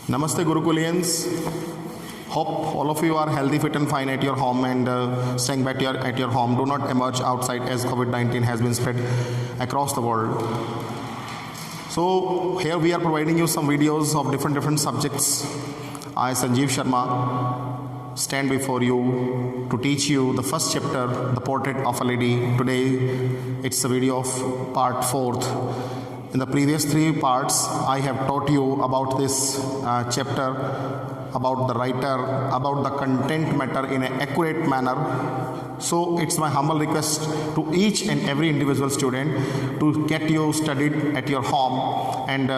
Namaste Gurukulians. Hope all of you are healthy, fit and fine at your home and staying back at your home. Do not emerge outside as COVID-19 has been spread across the world. So here we are providing you some videos of different subjects. I, Sanjeev Sharma, stand before you to teach you the first chapter, The Portrait of a Lady. Today it's a video of part 4th. In the previous 3 parts, I have taught you about this chapter, about the writer, about the content matter in an accurate manner. So it's my humble request to each and every individual student to get you studied at your home and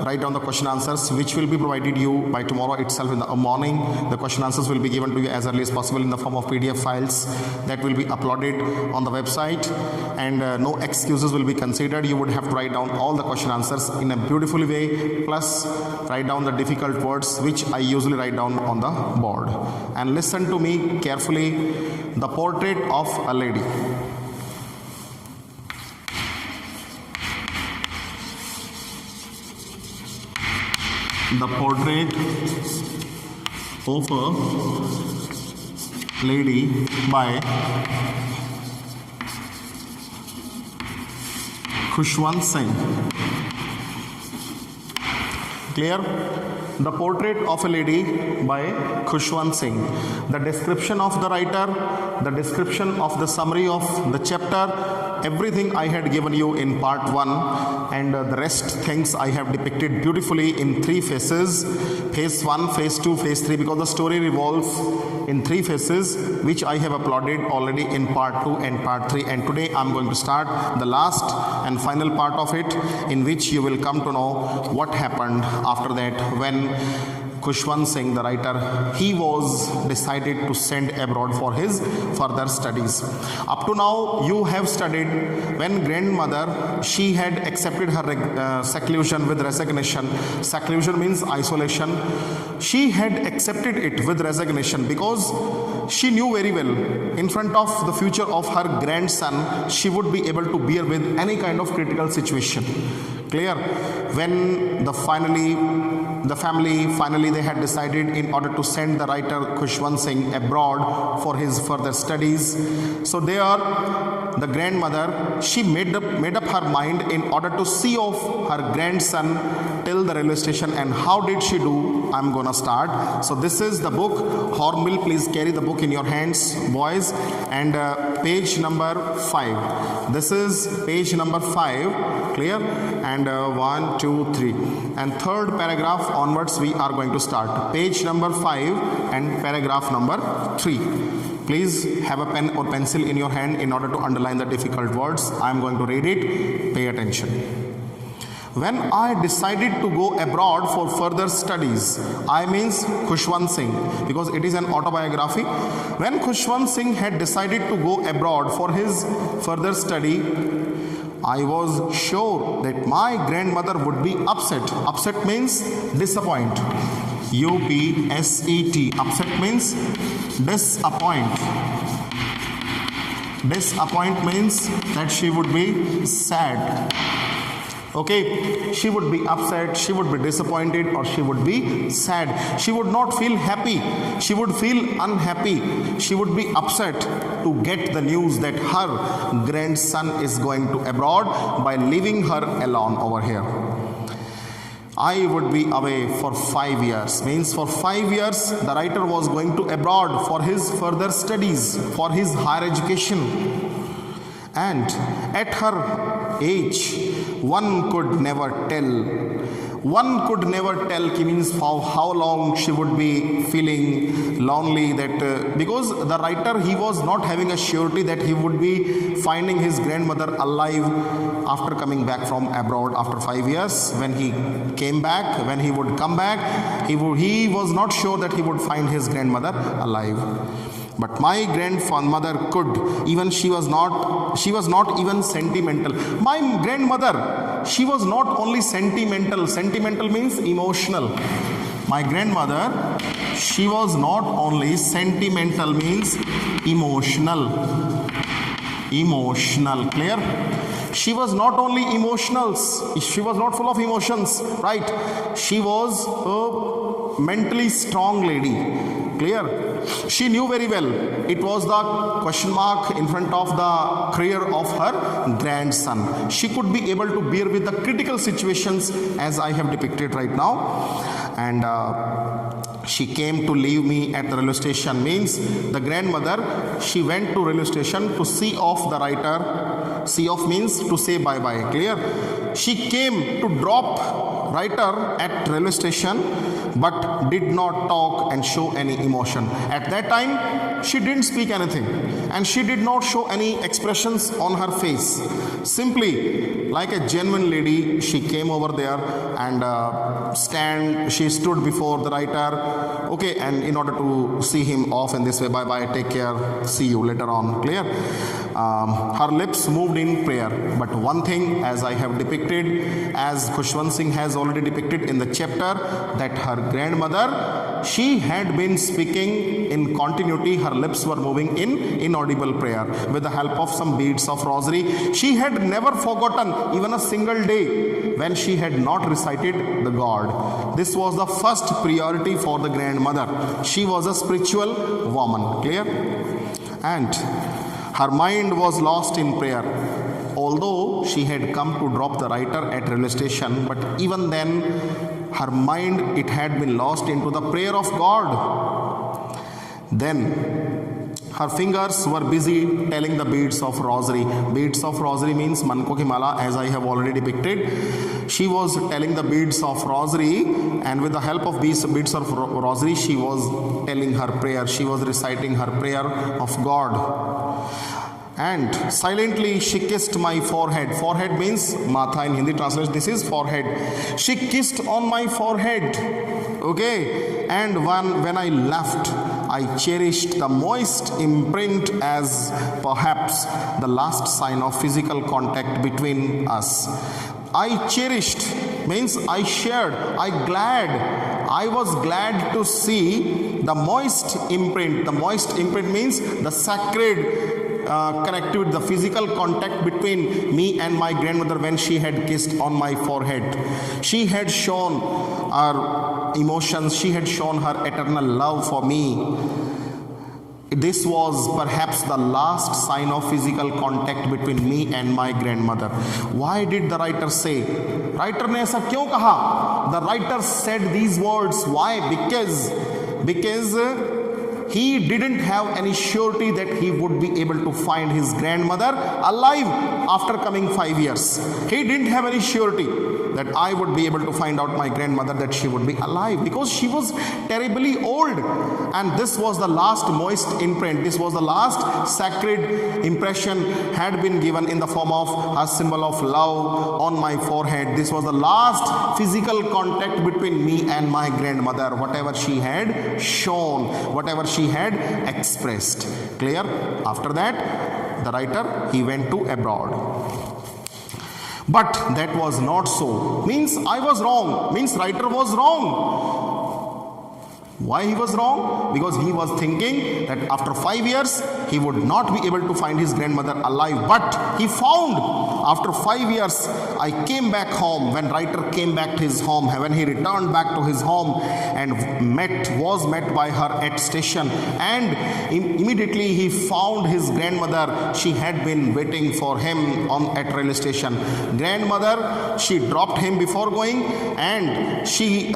write down the question answers, which will be provided you by tomorrow itself in the morning. The question answers will be given to you as early as possible in the form of PDF files that will be uploaded on the website, and no excuses will be considered. You would have to write down all the question answers in a beautiful way, plus write down the difficult words which I usually write down on the board. And listen to me carefully. The Portrait of a Lady. The Portrait of a Lady by Khushwant Singh. Clear? The Portrait of a Lady by Khushwant Singh. The description of the writer, the description of the summary of the chapter, everything I had given you in part 1, and the rest things I have depicted beautifully in 3 phases. Phase 1, phase 2, phase 3, because the story revolves in 3 phases, which I have uploaded already in part 2 and part 3. And today I am going to start the last and final part of it, in which you will come to know what happened after that when Khushwant Singh, the writer, he was decided to send abroad for his further studies. Up to now, you have studied when grandmother, she had accepted her seclusion with resignation. Seclusion means isolation. She had accepted it with resignation because she knew very well in front of the future of her grandson, she would be able to bear with any kind of critical situation. Clear? When the family finally they had decided in order to send the writer Khushwant Singh abroad for his further studies. So there the grandmother, she made up her mind in order to see off her grandson till the railway station. And how did she do? I'm gonna start. So this is the book. Hornbill, please carry the book in your hands, boys, and page number 5. This is page number 5. Clear? And 1, 2, 3, and 3rd paragraph onwards we are going to start. Page number 5 and paragraph number 3. Please have a pen or pencil in your hand in order to underline the difficult words. I am going to read it. Pay attention. When I decided to go abroad for further studies, I means Khushwant Singh, because it is an autobiography. When Khushwant Singh had decided to go abroad for his further study, I was sure that my grandmother would be upset. Upset means disappoint. U-P-S-E-T. Upset means disappoint. Disappoint means that she would be sad. Okay, she would be upset, she would be disappointed, or she would be sad. She would not feel happy, she would feel unhappy. She would be upset to get the news that her grandson is going to abroad by leaving her alone over here. I would be away for 5 years. Means for 5 years the writer was going to abroad for his further studies, for his higher education. And at her age, one could never tell. One could never tell means how long she would be feeling lonely, that because the writer, he was not having a surety that he would be finding his grandmother alive after coming back from abroad after 5 years. When he came back, when he would come back, he was not sure that he would find his grandmother alive. But my grandmother could. Even she was not even sentimental. My grandmother, she was not only sentimental. Sentimental means emotional. My grandmother, she was not only sentimental, means emotional. Emotional. Clear? She was not only emotional, she was not full of emotions, right? She was a mentally strong lady. Clear? She knew very well it was the question mark in front of the career of her grandson. She could be able to bear with the critical situations as I have depicted right now. And she came to leave me at the railway station. Means the grandmother, she went to railway station to see off the writer. See off means to say bye bye. Clear? She came to drop writer at railway station, but did not talk and show any emotion. At that time, she didn't speak anything, and she did not show any expressions on her face. Simply, like a genuine lady, she came over there and she stood before the writer, okay, and in order to see him off in this way, bye bye, take care, see you later on. Clear? Her lips moved in prayer, but one thing, as I have depicted, as Khushwant Singh has already depicted in the chapter, that her grandmother, she had been speaking in continuity. Her lips were moving in inaudible prayer with the help of some beads of rosary. She had never forgotten even a single day when she had not recited the God. This was the first priority for the grandmother. She was a spiritual woman. Clear? And her mind was lost in prayer. Although she had come to drop the writer at railway station, but even then her mind, it had been lost into the prayer of God. Then her fingers were busy telling the beads of rosary. Beads of rosary means manko ki mala, as I have already depicted. She was telling the beads of rosary, and with the help of these beads of rosary, she was telling her prayer. She was reciting her prayer of God. And silently she kissed my forehead. Forehead means matha in Hindi translation. This is forehead. She kissed on my forehead. Okay. And when I left, I cherished the moist imprint as perhaps the last sign of physical contact between us. I cherished means I shared, I was glad to see the moist imprint. The moist imprint means the sacred connectivity, the physical contact between me and my grandmother when she had kissed on my forehead. She had shown her emotions, she had shown her eternal love for me. This was perhaps the last sign of physical contact between me and my grandmother. Why did the writer say? Writer ने ऐसा क्यों कहा? The writer said these words. Why? Because he didn't have any surety that he would be able to find his grandmother alive after coming 5 years. He didn't have any surety that I would be able to find out my grandmother, that she would be alive, because she was terribly old. And this was the last moist imprint. This was the last sacred impression had been given in the form of a symbol of love on my forehead. This was the last physical contact between me and my grandmother, whatever she had shown, whatever she had expressed. Clear? After that, the writer, he went to abroad. But that was not so. Means I was wrong. Means writer was wrong. Why he was wrong? Because he was thinking that after 5 years he would not be able to find his grandmother alive. But he found after 5 years. I came back home. When writer came back to his home, when he returned back to his home and was met by her at station, and immediately he found his grandmother. She had been waiting for him at railway station. Grandmother, she dropped him before going, and she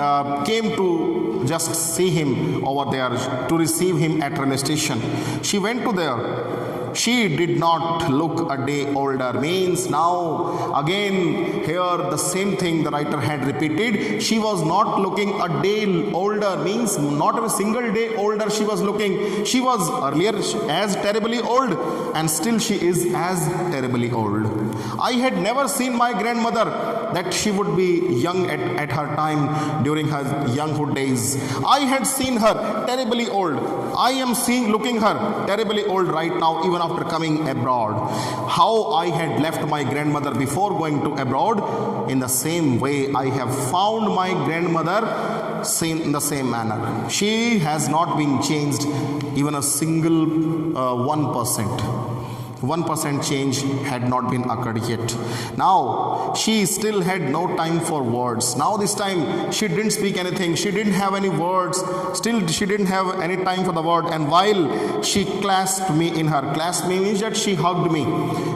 came to just see him over there, to receive him at railway station. She went to there. She did not look a day older. Means now again here the same thing the writer had repeated. She was not looking a day older. Means not a single day older she was looking. She was earlier as terribly old, and still she is as terribly old. I had never seen my grandmother that she would be young at her time during her younghood days. I had seen her terribly old. I am looking her terribly old right now, even after coming abroad. How I had left my grandmother before going to abroad, in the same way I have found my grandmother in the same manner. She has not been changed even a single 1%. 1% change had not been occurred yet. Now she still had no time for words. Now this time she didn't speak anything. She didn't have any words. Still she didn't have any time for the word. And while she clasped me in her, clasped me means that she hugged me.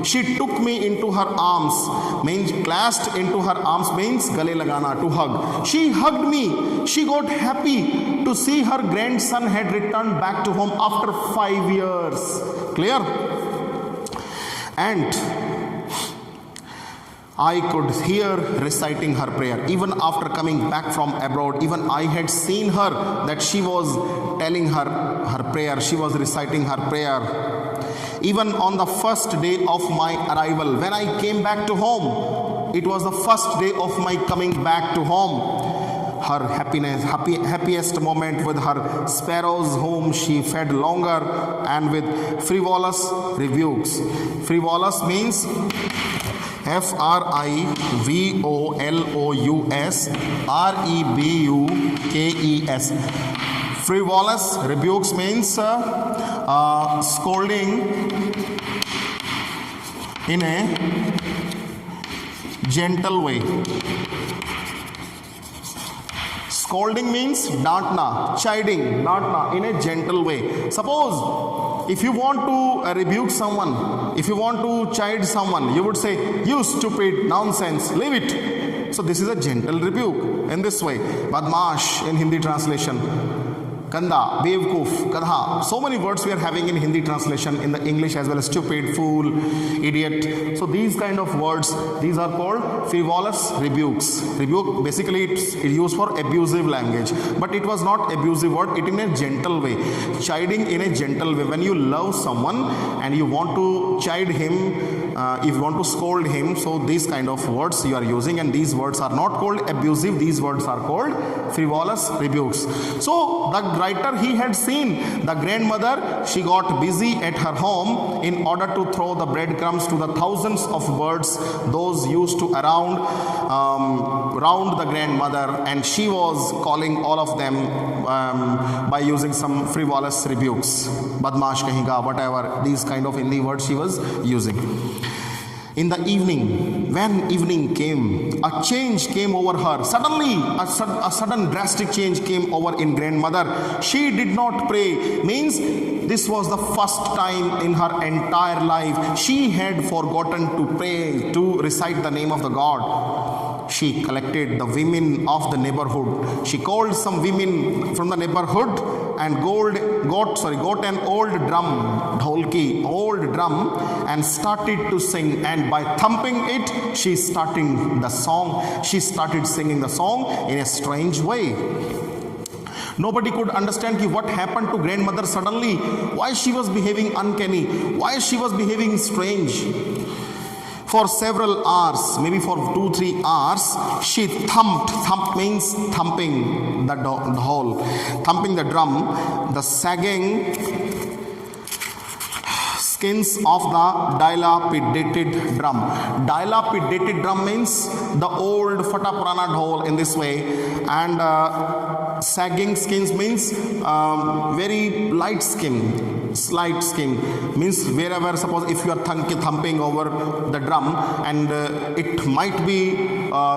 She took me into her arms. Means clasped into her arms means gale lagana, to hug. She hugged me. She got happy to see her grandson had returned back to home after 5 years. Clear? And I could hear reciting her prayer. Even after coming back from abroad, even I had seen her that she was telling her prayer. She was reciting her prayer. Even on the first day of my arrival, when I came back to home, it was the first day of my coming back to home. Her happiest moment with her sparrows whom she fed longer, and with frivolous rebukes. Frivolous means FRIVOLOUS REBUKES. Frivolous rebukes means scolding in a gentle way. Scolding means dantna, chiding, dantna in a gentle way. Suppose if you want to rebuke someone, if you want to chide someone, you would say, "You stupid, nonsense, leave it." So this is a gentle rebuke in this way. Badmash in Hindi translation. Kanda, Bevkoof, Kadha. So many words we are having in Hindi translation, in the English as well as stupid, fool, idiot. So these kind of words, these are called frivolous rebukes. Rebuke, basically it's used for abusive language. But it was not abusive word, it in a gentle way. Chiding in a gentle way. When you love someone and you want to chide him, if you want to scold him, so these kind of words you are using, and these words are not called abusive, these words are called frivolous rebukes. So the writer, he had seen the grandmother, she got busy at her home in order to throw the breadcrumbs to the thousands of birds, those used to round the grandmother, and she was calling all of them by using some frivolous rebukes. Badmash kahinga, whatever, these kind of Hindi words she was using. In the evening, when evening came, a change came over her. Suddenly, a sudden drastic change came over in grandmother. She did not pray. Means this was the first time in her entire life she had forgotten to pray, to recite the name of the God. She collected the women of the neighborhood. She called some women from the neighborhood and got an old drum, dholki, old drum, and started to sing. And by thumping it, she started singing the song in a strange way. Nobody could understand what happened to grandmother suddenly, why she was behaving uncanny, why she was behaving strange. For several hours, maybe for 2-3 hours, she thumped. Thump means thumping the dhol, thumping the drum, the sagging skins of the dilapidated drum. Dilapidated drum means the old fata purana dhol in this way, and sagging skins means very light skin. Slight skin means wherever, suppose if you are thumping over the drum and it might be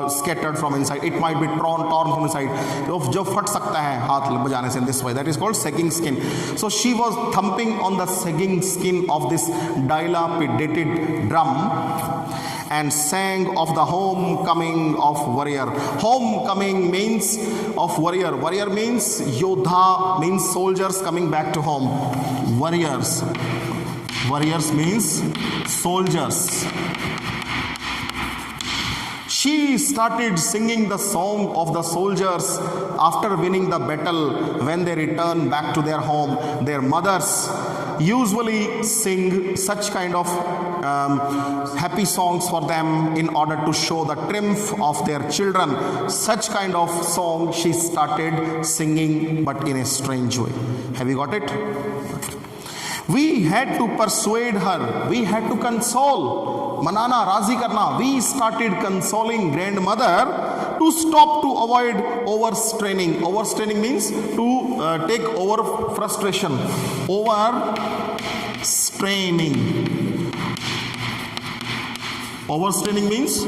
scattered from inside, it might be torn from inside, jo fat sakta hai haath bajane se, in this way, that is called sagging skin. So she was thumping on the sagging skin of this dilapidated drum and sang of the homecoming of warrior. Homecoming means of warrior. Warrior means yodha, means soldiers coming back to home. Warriors means soldiers. She started singing the song of the soldiers after winning the battle. When they return back to their home, their mothers usually sing such kind of happy songs for them in order to show the triumph of their children. Such kind of song she started singing, but in a strange way. Have you got it? We had to persuade her. We had to console. Manana, razi karna. We started consoling grandmother to stop, to avoid overstraining. Overstraining means to take over frustration. Overstraining. Overstraining means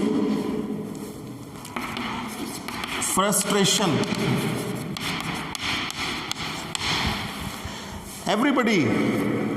frustration. Everybody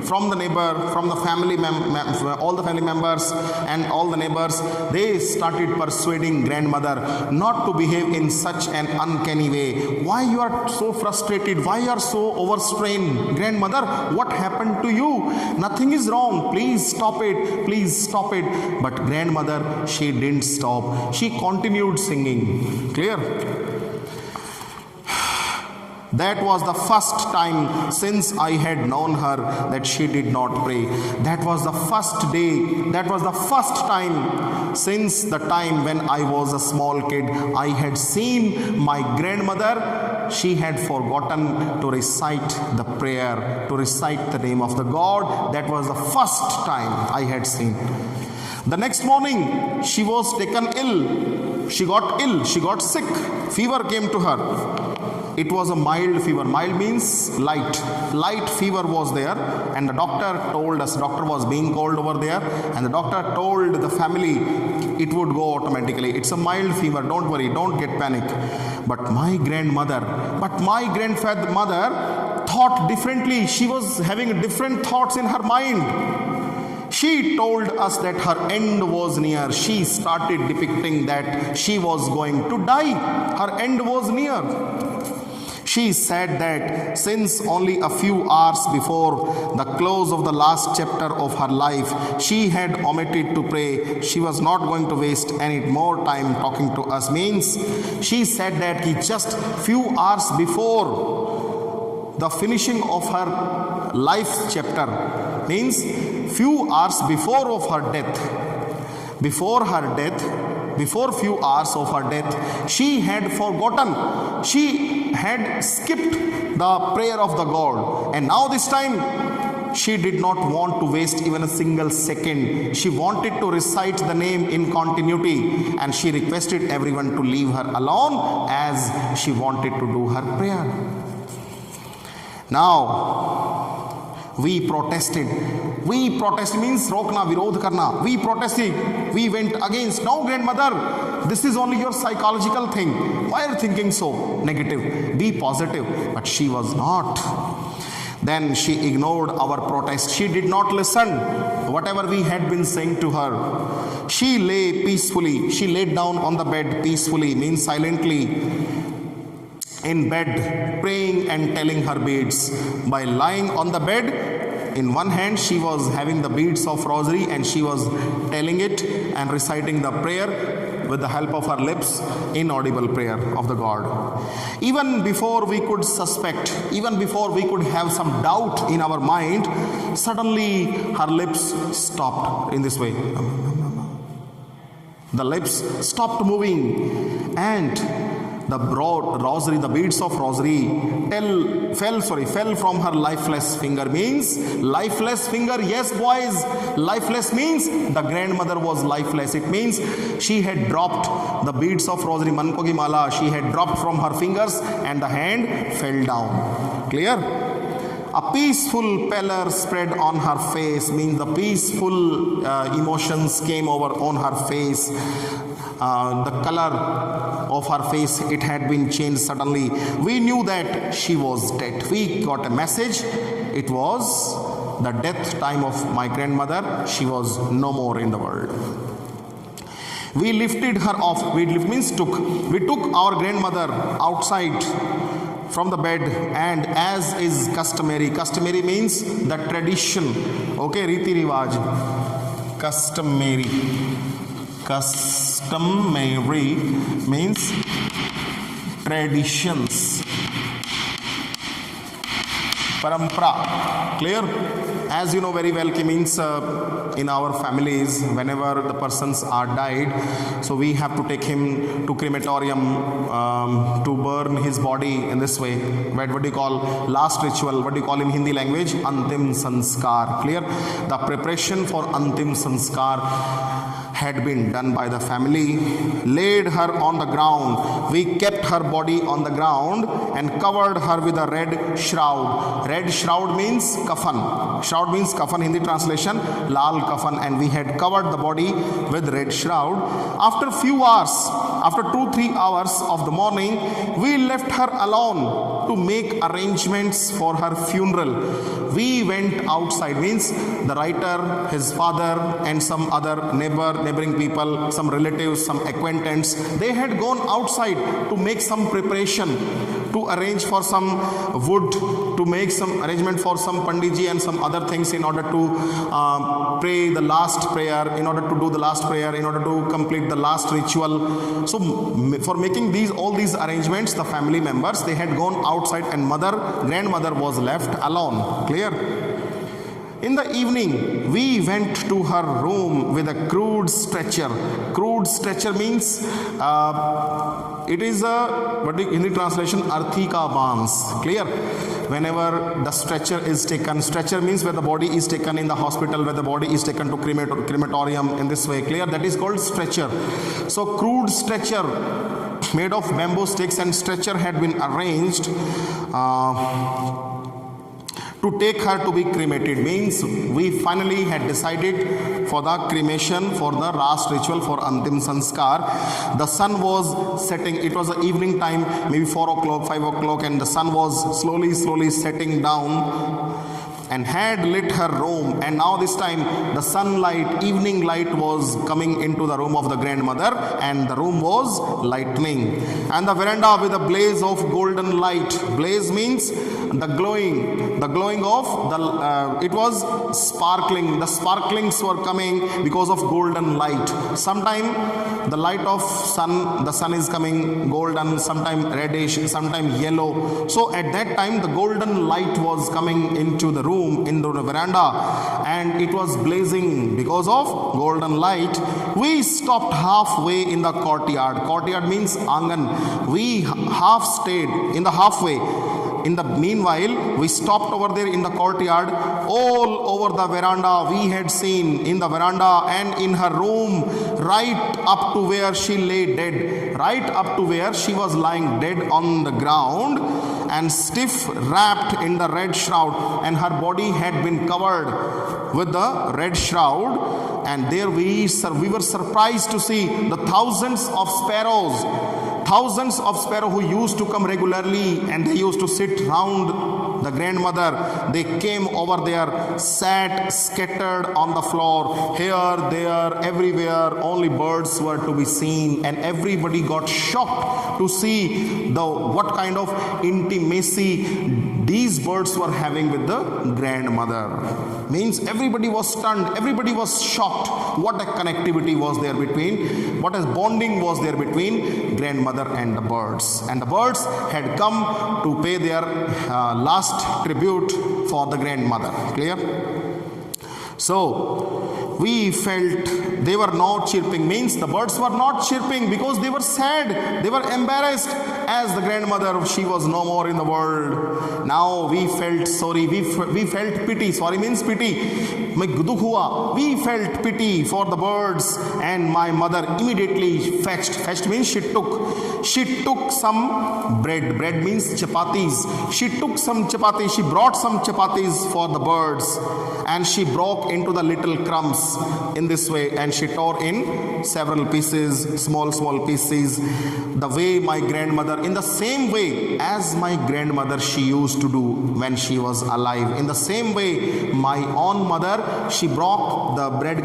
from the neighbor, from the family, all the family members and all the neighbors, they started persuading grandmother not to behave in such an uncanny way. Why you are so frustrated? Why you are so overstrained? Grandmother, what happened to you? Nothing is wrong. Please stop it. Please stop it. But grandmother, she didn't stop. She continued singing. Clear? That was the first time since I had known her that she did not pray. That was the first day, that was the first time since the time when I was a small kid. I had seen my grandmother. She had forgotten to recite the prayer, to recite the name of the God. That was the first time I had seen. The next morning, she was taken ill. She got ill, she got sick. Fever came to her. It was a mild fever. Mild means light. Light fever was there, and the doctor told us, doctor was being called over there, and the doctor told the family it would go automatically. It's a mild fever, don't worry, don't get panic. But my grandmother thought differently. She was having different thoughts in her mind. She told us that her end was near. She started depicting that she was going to die. Her end was near. She said that since only a few hours before the close of the last chapter of her life, she had omitted to pray. She was not going to waste any more time talking to us. Means she said that just few hours before the finishing of her life chapter, means few hours before of her death, before few hours of her death, she had forgotten. She had skipped the prayer of the God. And now this time, she did not want to waste even a single second. She wanted to recite the name in continuity. And she requested everyone to leave her alone as she wanted to do her prayer. Now, we protested means rokna, virodh karna. We protested. We went against. No, grandmother, this is only your psychological thing. Why are you thinking so negative? Be positive. But she was not. Then she ignored our protest. She did not listen whatever we had been saying to her. She lay peacefully. She laid down on the bed peacefully, means silently, in bed, praying and telling her beads. By lying on the bed, in one hand she was having the beads of rosary and she was telling it and reciting the prayer with the help of her lips, inaudible prayer of the God. Even before we could suspect, even before we could have some doubt in our mind, suddenly her lips stopped in this way. The lips stopped moving and the broad rosary, the beads of rosary fell from her lifeless finger. Means lifeless finger. Yes, boys, lifeless means the grandmother was lifeless. It means she had dropped the beads of rosary, mankogi mala. She had dropped from her fingers and the hand fell down. Clear? A peaceful pallor spread on her face, means the peaceful emotions came over on her face. The color of her face, it had been changed suddenly. We knew that she was dead. We got a message. It was the death time of my grandmother. She was no more in the world. We lifted her off. We took our grandmother outside from the bed, and as is customary means the tradition. Okay, riti rivaj. Customary means traditions. Parampara. Clear? As you know very well, means in our families, whenever the persons are died, so we have to take him to crematorium to burn his body in this way. What do you call last ritual? What do you call in Hindi language? Antim sanskar. Clear? The preparation for Antim sanskar had been done by the family, laid her on the ground. We kept her body on the ground and covered her with a red shroud. Red shroud means kafan. Shroud means kafan, Hindi translation, lal kafan, and we had covered the body with red shroud. After few hours, after 2-3 hours of the morning, we left her alone to make arrangements for her funeral. We went outside, means the writer, his father, and some other neighboring people, some relatives, some acquaintance, they had gone outside to make some preparation, to arrange for some wood, to make some arrangement for some pandiji and some other things in order to pray the last prayer, in order to do the last prayer, in order to complete the last ritual. So for making all these arrangements, the family members, they had gone outside, and grandmother was left alone. Clear? In the evening, we went to her room with a crude stretcher. Crude stretcher means it is a, what in the translation, arthi ka bans. Clear? Whenever the stretcher is taken, stretcher means where the body is taken in the hospital, where the body is taken to crematorium in this way. Clear? That is called stretcher. So crude stretcher made of bamboo sticks and stretcher had been arranged to take her to be cremated. Means we finally had decided for the cremation, for the last ritual, for Antim Sanskar. The sun was setting. It was the evening time, maybe 4 o'clock, 5 o'clock, and the sun was slowly setting down and had lit her room. And now this time the sunlight, evening light was coming into the room of the grandmother, and the room was lightening, and the veranda with a blaze of golden light. Blaze means the glowing of the it was sparkling. The sparklings were coming because of golden light. Sometime the light of the sun is coming golden, sometime reddish, sometime yellow. So at that time the golden light was coming into the room, into the veranda, and it was blazing because of golden light. We stopped halfway in the courtyard. Courtyard means angan. We half stayed in the halfway. In the meanwhile, we stopped over there in the courtyard. All over the veranda, we had seen in the veranda and in her room, right up to where she lay dead, right up to where she was lying dead on the ground and stiff wrapped in the red shroud, and her body had been covered with the red shroud. And there we were surprised to see the thousands of sparrows who used to come regularly, and they used to sit round the grandmother. They came over there, sat scattered on the floor, here, there, everywhere. Only birds were to be seen, and everybody got shocked to see what kind of intimacy these birds were having with the grandmother. Means everybody was stunned, everybody was shocked. What a connectivity was there between, what a bonding was there between grandmother and the birds. And the birds had come to pay their last tribute for the grandmother. Clear? So we felt they were not chirping. Means the birds were not chirping because they were sad, they were embarrassed, as the grandmother, she was no more in the world. Now we felt sorry, we felt pity. Sorry means pity. We felt pity for the birds, and my mother immediately fetched means she took some bread means chapatis. She took some chapatis, she brought some chapatis for the birds, and she broke into the little crumbs in this way, and she tore in several pieces, small pieces, the way my grandmother, in the same way as my grandmother she used to do when she was alive. In the same way, my own mother, she broke the bread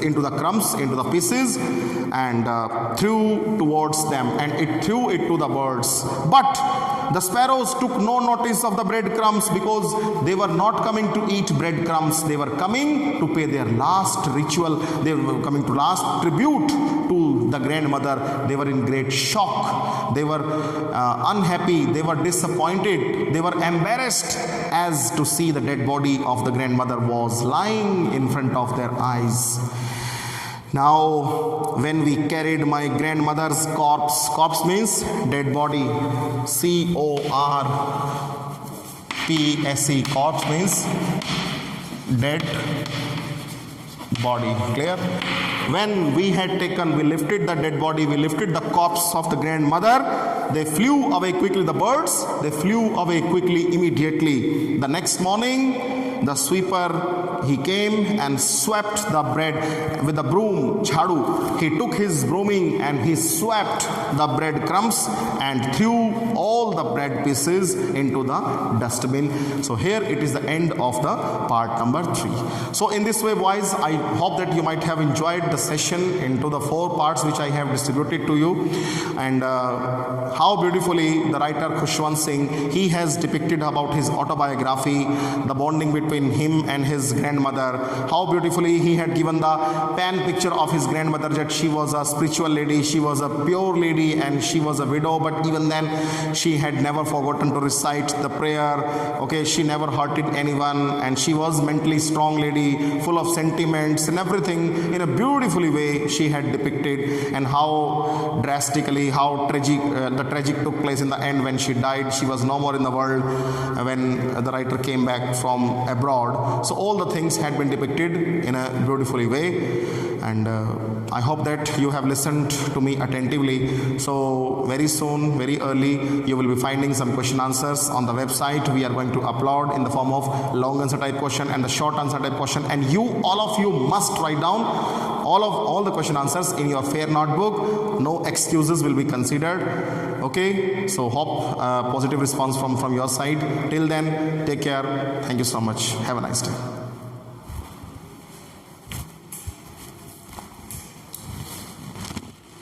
into the crumbs, into the pieces, and threw towards them, and it threw it to the birds. But the sparrows took no notice of the breadcrumbs, because they were not coming to eat breadcrumbs. They were coming to pay their last ritual. They were coming to last tribute to the grandmother. They were in great shock. They were unhappy. They were disappointed. They were embarrassed as to see the dead body of the grandmother was lying in front of their eyes. Now, when we carried my grandmother's corpse means dead body, corpse, corpse means dead body. Clear? When we had taken, we lifted the dead body, we lifted the corpse of the grandmother, they flew away quickly, the birds, they flew away quickly immediately. The next morning, the sweeper, he came and swept the bread with the broom, chhadu. He took his brooming and he swept the bread crumbs and threw all the bread pieces into the dustbin. So here it is the end of the part number 3. So in this way, boys, I hope that you might have enjoyed the session into the 4 parts which I have distributed to you, and how beautifully the writer Khushwant Singh, he has depicted about his autobiography, the bonding between him and his grandmother, how beautifully he had given the pen picture of his grandmother, that she was a spiritual lady, she was a pure lady, and she was a widow, but even then she had never forgotten to recite the prayer. Okay, she never hurted anyone, and she was mentally strong lady, full of sentiments and everything. In a beautifully way she had depicted, and how drastically, how tragic the tragic took place in the end when she died. She was no more in the world when the writer came back from abroad. So all the things had been depicted in a beautifully way, and I hope that you have listened to me attentively. So very soon, very early, you will be finding some question answers on the website. We are going to upload in the form of long answer type question and the short answer type question, and all of you must write down all the question answers in your fair notebook. No excuses will be considered. Okay, so hope positive response from your side. Till then, take care. Thank you so much. Have a nice day.